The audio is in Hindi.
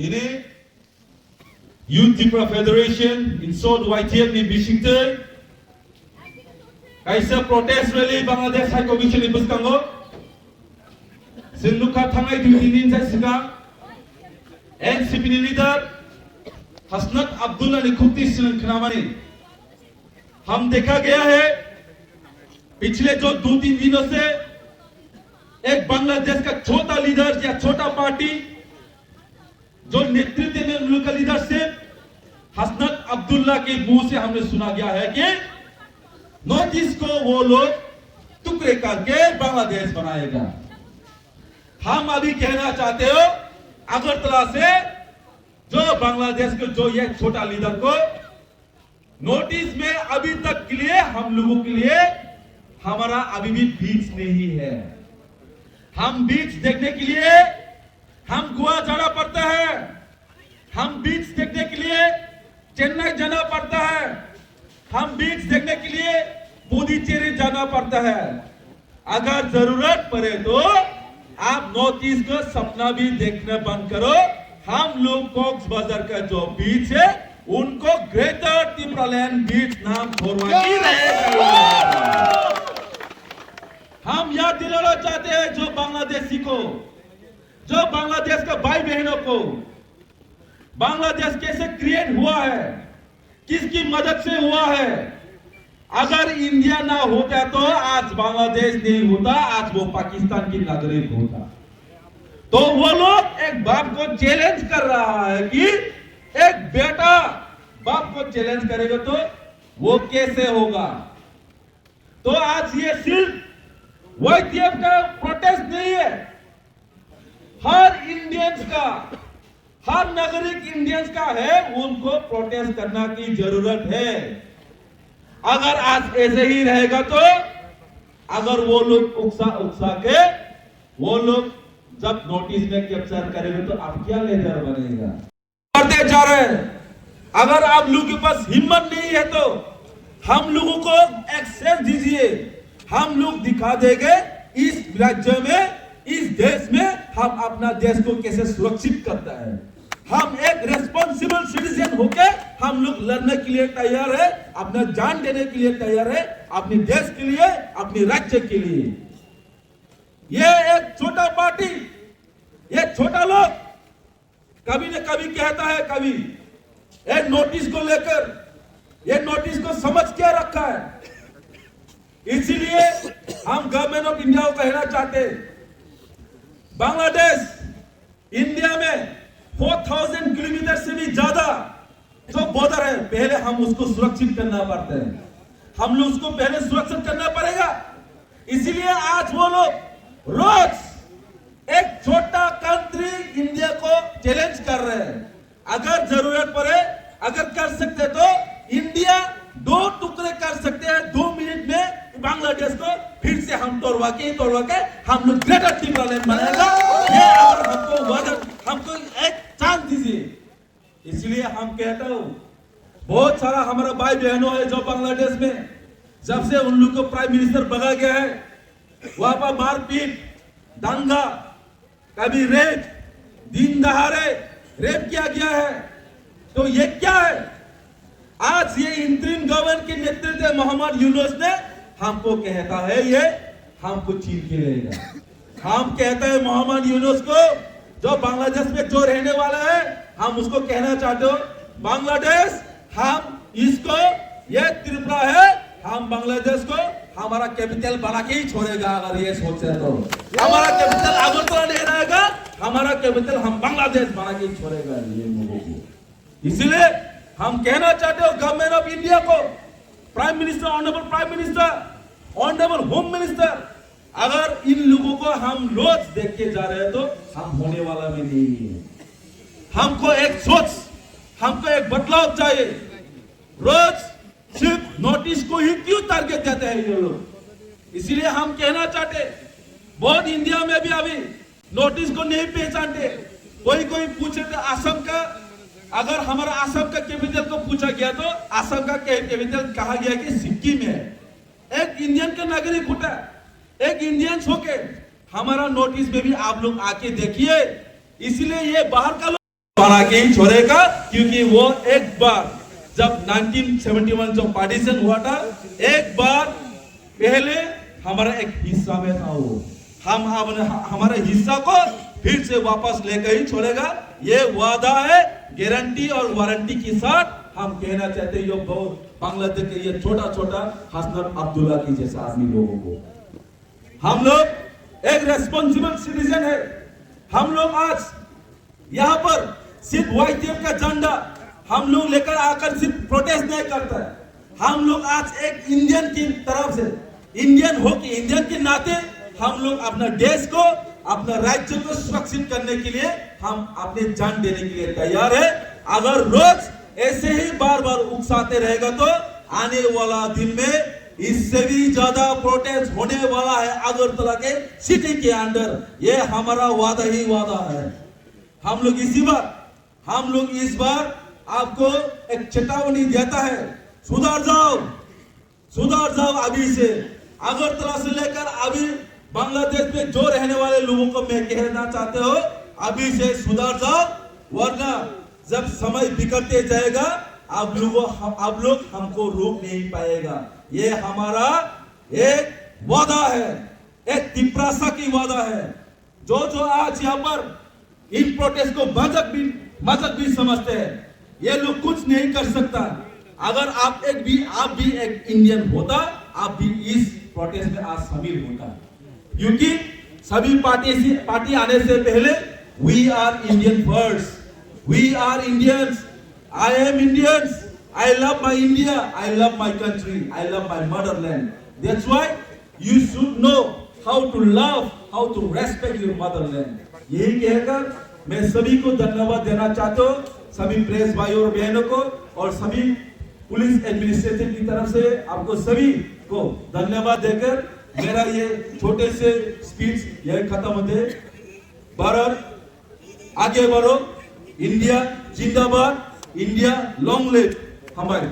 Ini Youth Tripura Federation insod YTF ni Washington kaisa protest rally Bangladesh High Commission ibus kango sinluka thangai duinin jai siga NCP ni leader Hasnat Abdullah ने खुदी खनामानी हम देखा गया है पिछले जो 2-3 दिनों से एक बांग्लादेश का छोटा लीडर या छोटा पार्टी जो नेतृत्व में उनका लीडरशिप हसनत अब्दुल्ला के मुंह से हमने सुना गया है कि नॉर्थ ईस्ट को वो लोग टुकड़े करके बांग्लादेश बनाएगा। हम अभी कहना चाहते हो अगरतला से जो बांग्लादेश के जो ये छोटा लीडर को नोटिस में अभी तक के लिए हम लोगों के लिए हमारा अभी भी बीच नहीं है। हम बीच देखने के लिए हम गोवा जाना पड़ता है, हम बीच देखने के लिए चेन्नई जाना पड़ता है, हम बीच देखने के लिए पुडुचेरी जाना पड़ता है। अगर जरूरत पड़े तो आप नॉर्थ ईस्ट का सपना भी देखना बंद करो। हम लोग कॉक्स बाजार का जो बीच है उनको ग्रेटर त्रिपुरालैंड बीच नाम छोड़वा ही रहेगा। हम याद दिलाना चाहते हैं जो बांग्लादेशी को, जो बांग्लादेश के भाई बहनों को, बांग्लादेश कैसे क्रिएट हुआ है, किसकी मदद से हुआ है। अगर इंडिया ना होता तो आज बांग्लादेश नहीं होता, आज वो पाकिस्तान की नागरिक होता। तो वो लोग एक बाप को चैलेंज कर रहा है कि एक बेटा बाप को चैलेंज करेगा तो वो कैसे होगा। तो आज ये सिर्फ YTF का प्रोटेस्ट नहीं है, हर इंडियंस का, हर नागरिक इंडियंस का है, उनको प्रोटेस्ट करना की जरूरत है। अगर आज ऐसे ही रहेगा तो अगर वो लोग उकसा के वो लोग जब नोटिस में कैप्चर करेंगे तो आप क्या लीडर बनेगा। करते जा रहे हैं। अगर आप लोगों के पास हिम्मत नहीं है तो हम लोगों को एक्सेस दीजिए, हम लोग दिखा देंगे इस राज्य में, इस देश में हम अपना देश को कैसे सुरक्षित करता है। हम एक रेस्पॉन्सिबल सिटीजन होके हम लोग लड़ने के लिए तैयार है, अपना जान देने के लिए तैयार है, अपने देश के लिए, अपने राज्य के लिए। ये एक छोटा पार्टी, ये छोटा लोग कभी न कभी कहता है, कभी एक नोटिस को लेकर, ये नोटिस को समझ क्या रखा है। इसीलिए हम गवर्नमेंट ऑफ इंडिया को कहना चाहते, बांग्लादेश इंडिया में 4000 किलोमीटर से भी ज्यादा जो बॉर्डर है, पहले हम उसको सुरक्षित करना पड़ता है, हम लोग उसको पहले सुरक्षित करना पड़ेगा। इसीलिए आज वो लोग रोज एक छोटा कंट्री इंडिया को चैलेंज कर रहे हैं। अगर जरूरत पड़े, अगर कर सकते तो इंडिया 2 टुकड़े कर सकते हैं 2 मिनट में बांग्लादेश को फिर से हम तोड़वा के हम लोग ग्रेटर त्रिपुरालैंड बनाएगा। ये अगर हमको एक चांस दीजिए। इसलिए हम कहता हूं, बहुत सारा हमारा भाई बहनों है जो बांग्लादेश में, जब से उन लोग को प्राइम मिनिस्टर बना गया है, वहां पर मारपीट, दंगा, कभी रेप, दिन दहाड़े रेप किया गया है। तो ये क्या है। आज ये इंतरिम गवर्नमेंट के नेतृत्व मोहम्मद यूनुस ने हमको कहता है ये हमको छीन के लेगा। हम कहते हैं मोहम्मद यूनुस को, जो बांग्लादेश में जो रहने वाला है, हम उसको कहना चाहते हो, बांग्लादेश हम इसको, ये त्रिपुरा है, हम बांग्लादेश को हमारा कैपिटल बना के ही छोड़ेगा। अगर ये सोचे तो हमारा कैपिटल अगरतला नहीं रहेगा, हमारा कैपिटल हम बांग्लादेश बना के ही छोड़ेगा ये लोगों को। इसलिए हम कहना चाहते हो गवर्नमेंट ऑफ इंडिया को, prime minister, honourable prime minister, honourable home minister, अगर इन लोगों को हम रोज देख के जा रहे हैं तो हम होने वाला भी नहीं है। हमको एक सोच, हमको एक बदलाव चाहिए। रोज सिर्फ नोटिस को ही क्यों टारगेट देते हैं ये लोग। इसीलिए हम कहना चाहते, बहुत इंडिया में भी अभी नोटिस को नहीं पहचानते। कोई पूछे तो असम का, अगर हमारा असम का कैपिटल को पूछा गया तो असम का कैपिटल कहा गया कि सिक्किम है। एक इंडियन का नागरिक होता है, एक इंडियन होके हमारा नोटिस में भी आप लोग आके देखिए। इसलिए ये बाहर का बना के ही छोड़ेगा, क्योंकि वो एक बार जब 1971 जो पार्टीशन हुआ था, एक बार पहले हमारा एक हिस्सा में था वो, हम हमारे हिस्सा को फिर से वापस लेकर ही छोड़ेगा। ये वादा है, गारंटी और वारंटी के साथ हम कहना चाहते हैं। ये बहुत बांग्लादेश के ये छोटा छोटा हसनत अब्दुल्ला की जैसा आदमी लोगों को, हम लोग एक रेस्पॉन्सिबल सिटीजन है। हम लोग आज यहाँ पर सिर्फ वाईटीएफ का झंडा हम लोग लेकर आकर सिर्फ प्रोटेस्ट नहीं करता है। हम लोग आज एक इंडियन की तरफ से, इंडियन हो कि इंडियन के नाते हम लोग अपना देश को, अपना राज्य को सुरक्षित करने के लिए हम अपने जान देने के लिए तैयार है। अगर रोज ऐसे ही बार बार उकसाते रहेगा तो आने वाला दिन में इससे भी ज्यादा प्रोटेस्ट होने वाला है अगरतला के सिटी के अंदर। ये हमारा वादा ही वादा है। हम लोग इस बार आपको एक चेतावनी देता है, सुधर जाओ अभी से। अगरतला से लेकर अभी बांग्लादेश में जो रहने वाले लोगों को मैं कहना चाहते हो, अभी से सुधर जाओ, वरना जब समय बिगड़ते जाएगा आप लोग हमको रोक नहीं पाएगा। ये हमारा एक वादा है, एक तिप्रासा की वादा है। जो आज यहाँ पर इन प्रोटेस्ट को मजाक भी समझते हैं, ये लोग कुछ नहीं कर सकता। अगर आप भी एक इंडियन होता, आप भी इस प्रोटेस्ट में आज शामिल होता, क्योंकि सभी पार्टी आने से पहले we are Indian first, we are Indians, I am Indians, I love my India, I love my country, I love my motherland. That's why you should know how to love, how to respect your motherland. यही कहकर मैं सभी को धन्यवाद देना चाहता हूँ, सभी प्रेस भाई और बहनों को और सभी पुलिस एडमिनिस्ट्रेशन की तरफ से आपको सभी को धन्यवाद देकर मेरा ये छोटे से स्पीच यही खत्म होते। भारत आगे बढ़ो, इंडिया जिंदाबाद, इंडिया लॉन्ग लिव हमारी।